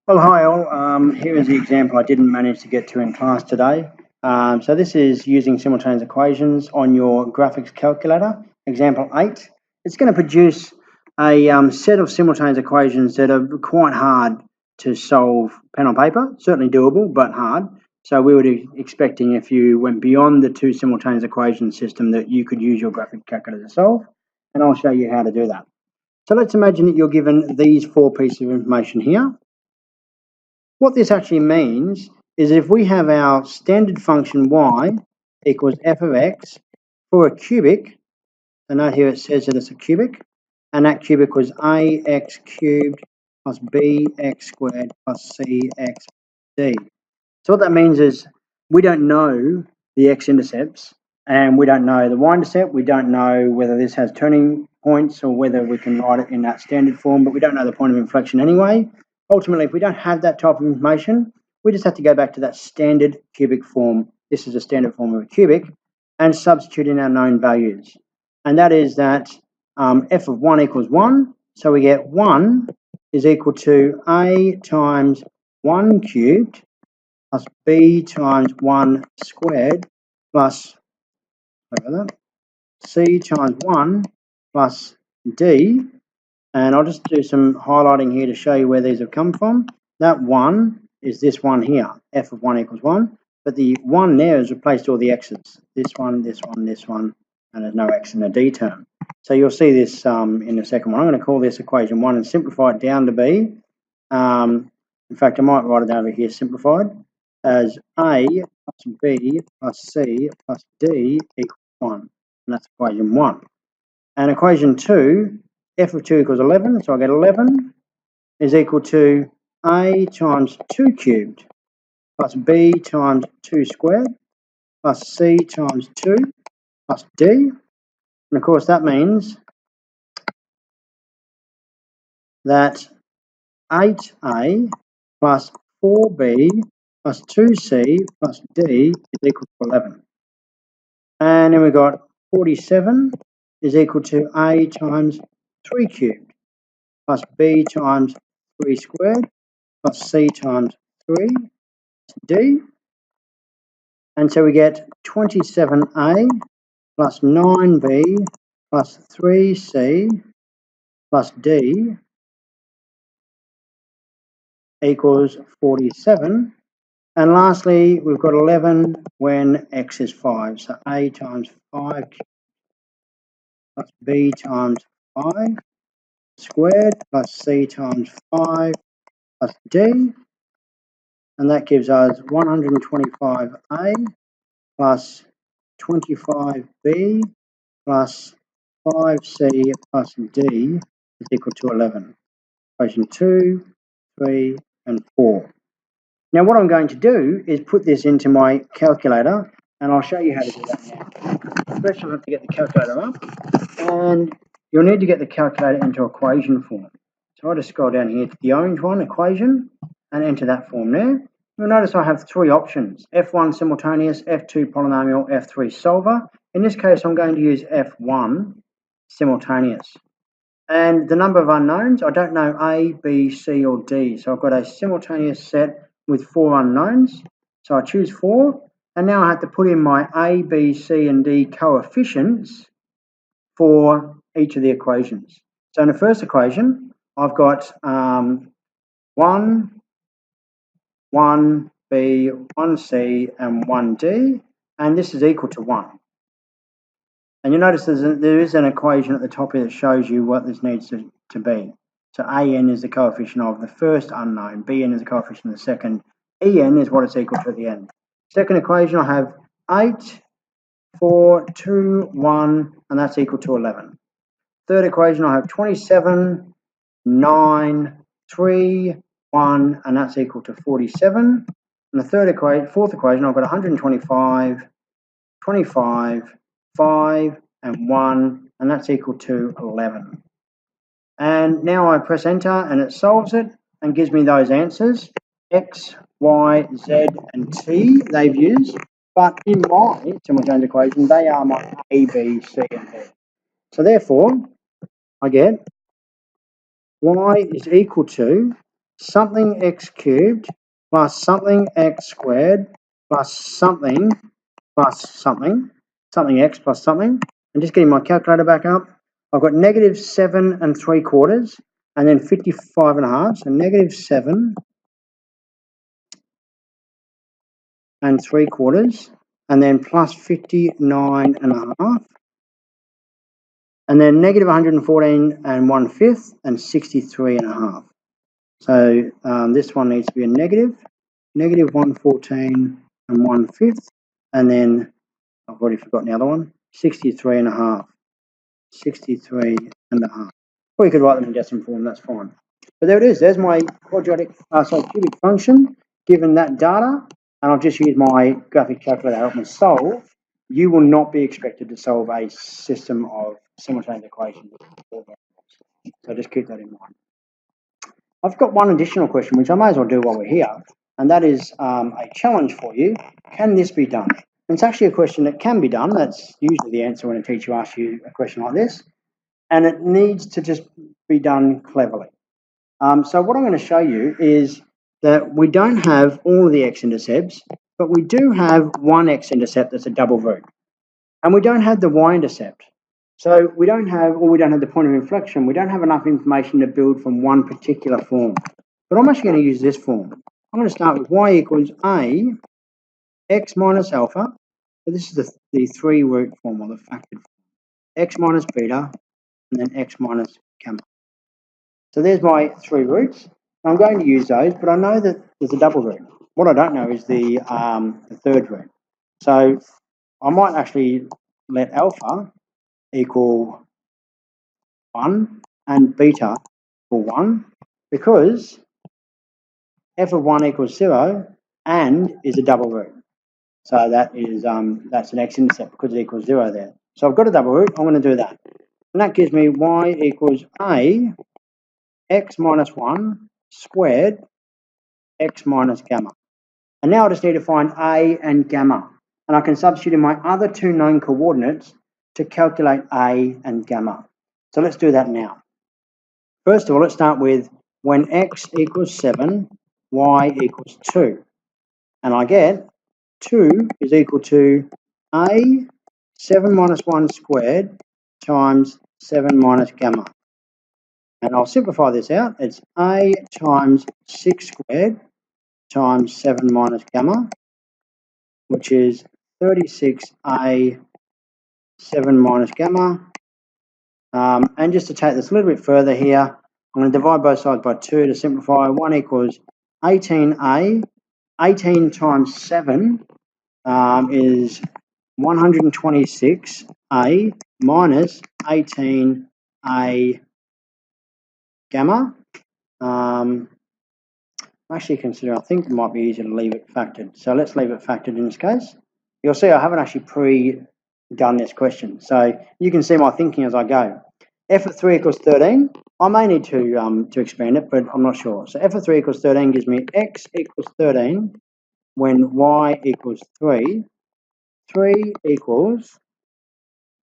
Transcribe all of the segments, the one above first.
Well, hi all. Here is the example I didn't manage to get to in class today. So this is using simultaneous equations on your graphics calculator, example 8. It's going to produce a set of simultaneous equations that are quite hard to solve pen on paper, certainly doable, but hard. So we would be expecting if you went beyond the two simultaneous equation system that you could use your graphics calculator to solve, and I'll show you how to do that. So let's imagine that you're given these four pieces of information here. What this actually means is if we have our standard function y equals f of x for a cubic, and note here it says that it's a cubic, and that cubic was ax cubed plus bx squared plus cx d. So what that means is we don't know the x-intercepts and we don't know the y-intercept. We don't know whether this has turning points or whether we can write it in that standard form, but we don't know the point of inflection anyway. Ultimately, if we don't have that type of information, we just have to go back to that standard cubic form. This is a standard form of a cubic, and substitute in our known values. And that is that f of 1 equals 1. So we get 1 is equal to a times 1 cubed plus b times 1 squared plus c times 1 plus d. And I'll just do some highlighting here to show you where these have come from. That 1 is this one here, f of 1 equals 1. But the 1 there has replaced all the x's. This one, this one, this one, and there's no x in the d term. So you'll see this in the second one. I'm going to call this equation 1 and simplify it down to b. In fact, I might write it over here simplified as a plus b plus c plus d equals 1. And that's equation 1. And equation 2, f of 2 equals 11, so I get 11 is equal to a times 2 cubed plus b times 2 squared plus c times 2 plus d. And of course that means that 8a plus 4b plus 2c plus d is equal to 11. And then we've got 47 is equal to a times 3 cubed plus b times 3 squared plus c times 3 d. And so we get 27a plus 9b plus 3c plus d equals 47. And lastly, we've got 11 when x is 5. So a times 5 plus b times 5 squared plus c times 5 plus d. And that gives us 125a plus 25b plus 5c plus d is equal to 11. Equation 2, 3, and 4. Now what I'm going to do is put this into my calculator, and I'll show you how to do that now. First you'll have to get the calculator up, and you'll need to get the calculator into equation form. So I'll just scroll down here to the orange one, equation, and enter that form there. You'll notice I have three options: F1 simultaneous, F2 polynomial, F3 solver. In this case, I'm going to use F1 simultaneous. And the number of unknowns, I don't know A, B, C, or D. So I've got a simultaneous set with 4 unknowns. So I choose 4, and now I have to put in my A, B, C, and D coefficients for each of the equations. So in the first equation, I've got 1, 1b, 1c, and 1d, and this is equal to 1. And you notice there is an equation at the top here that shows you what this needs to be. So an is the coefficient of the first unknown, bn is the coefficient of the second, en is what it's equal to at the end. Second equation, I have 8, 4, 2, 1, and that's equal to 11. Third equation, I have 27, 9, 3, 1, and that's equal to 47. And the fourth equation, I've got 125, 25, 5, and 1, and that's equal to 11. And now I press enter, and it solves it and gives me those answers: x, y, z, and t they've used. But in my simultaneous equation, they are my a, b, c, and d. So therefore, I get y is equal to something x cubed plus something x squared plus something x plus something. And just getting my calculator back up, I've got negative 7 3/4 and then 55 1/2. So negative 7 3/4 and then plus 59 1/2. And then negative 114 1/5 and 63 1/2. So this one needs to be a negative 114 1/5, and then I've already forgotten the other one, 63 1/2. 63 1/2. Or you could write them in decimal form, that's fine. But there it is, there's my cubic function given that data, and I've just used my graphic calculator to help me solve. You will not be expected to solve a system of simultaneous equations. So just keep that in mind. I've got one additional question, which I may as well do while we're here, and that is a challenge for you. Can this be done? And it's actually a question that can be done. That's usually the answer when a teacher asks you a question like this, and it needs to just be done cleverly. So what I'm going to show you is that we don't have all of the x-intercepts, but we do have one x-intercept that's a double root, and we don't have the y-intercept. So we don't have the point of inflection. We don't have enough information to build from one particular form. But I'm actually going to use this form. I'm going to start with y equals a x minus alpha. So this is the 3-root form, or the factored form. X minus beta, and then x minus gamma. So there's my 3 roots. I'm going to use those, but I know that there's a double root. What I don't know is the 3rd root. So I might actually let alpha equal 1 and beta equal 1, because f of 1 equals 0 and is a double root. So that is that's an x-intercept because it equals 0 there. So I've got a double root, I'm going to do that. And that gives me y equals a x minus 1 squared x minus gamma. And now I just need to find a and gamma. And I can substitute in my other 2 known coordinates to calculate a and gamma. So let's do that now. First of all, let's start with when x equals 7, y equals 2. And I get 2 is equal to a 7 minus 1 squared times 7 minus gamma. And I'll simplify this out. It's a times 6 squared times 7 minus gamma, which is 36a 7 minus gamma. And just to take this a little bit further here, I'm going to divide both sides by 2 to simplify. 1 equals 18a. 18 times 7 is 126a minus 18a gamma. Actually I think it might be easier to leave it factored. So let's leave it factored in this case. You'll see I haven't actually pre-done this question. So you can see my thinking as I go. F of 3 equals 13. I may need to expand it, but I'm not sure. So f of 3 equals 13 gives me x equals 13 when y equals 3. 3 equals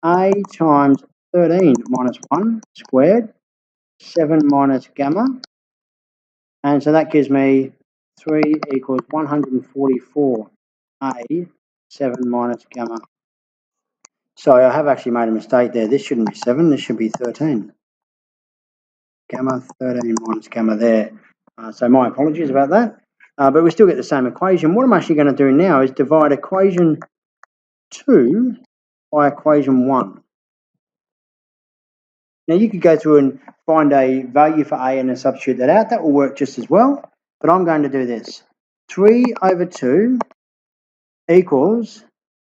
a times 13 minus 1 squared, 7 minus gamma. And so that gives me 3 equals 144a 7 minus gamma. Sorry, I have actually made a mistake there. This shouldn't be 7, this should be 13. Gamma 13 minus gamma there. So my apologies about that. But we still get the same equation. What I'm actually going to do now is divide equation 2 by equation 1. Now you could go through and find a value for a and then substitute that out. That will work just as well. But I'm going to do this. 3 over 2 equals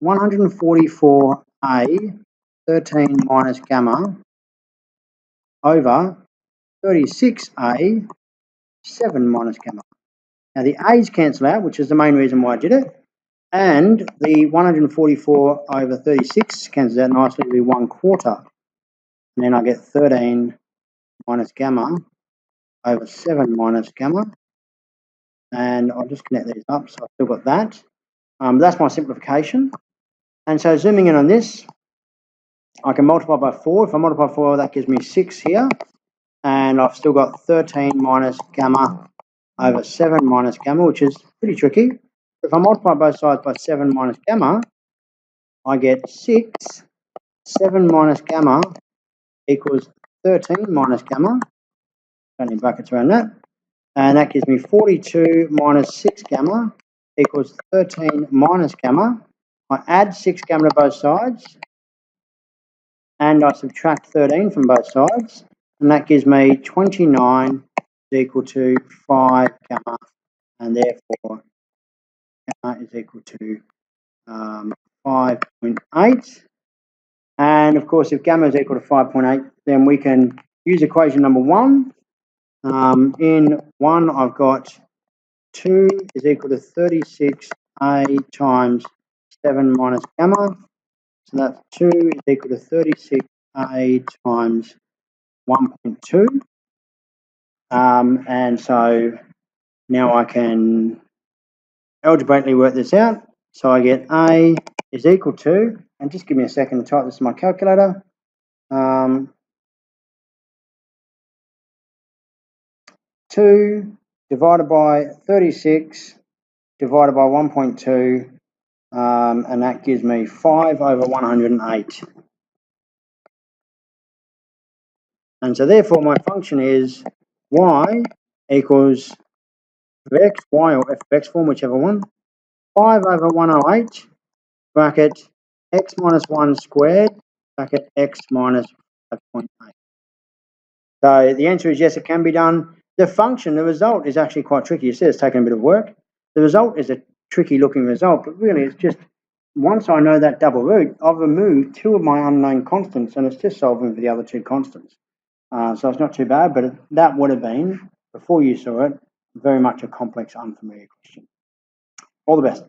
144a 13 minus gamma over 36a 7 minus gamma. Now the a's cancel out, which is the main reason why I did it, and the 144 over 36 cancels out nicely to be 1/4, and then I get 13 minus gamma over 7 minus gamma, and I'll just connect these up, so I've still got that. That's my simplification. And so zooming in on this, I can multiply by 4. If I multiply 4, that gives me 6 here, and I've still got 13 minus gamma over 7 minus gamma, which is pretty tricky. If I multiply both sides by 7 minus gamma, I get 6. 7 minus gamma equals 13 minus gamma. Don't need brackets around that. And that gives me 42 minus 6 gamma equals 13 minus gamma. I add 6 gamma to both sides, and I subtract 13 from both sides, and that gives me 29 is equal to 5 gamma, and therefore gamma is equal to 5.8. And of course, if gamma is equal to 5.8, then we can use equation number 1. In 1, I've got 2 is equal to 36a times 7 minus gamma. So that's 2 is equal to 36a times 1.2. And so now I can algebraically work this out. So I get A is equal to, and just give me a second to type this in my calculator. 2 divided by 36 divided by 1.2, and that gives me 5 over 108. And so therefore my function is y equals x, y or f of x form, whichever one, 5 over 108, bracket x minus 1 squared, bracket x minus 5.8. So the answer is yes, it can be done. The function, the result is actually quite tricky. You see it's taken a bit of work. The result is a tricky looking result, but really it's just, once I know that double root, I've removed 2 of my unknown constants, and it's just solving for the other 2 constants. So it's not too bad, but that would have been, before you saw it, very much a complex, unfamiliar question. All the best.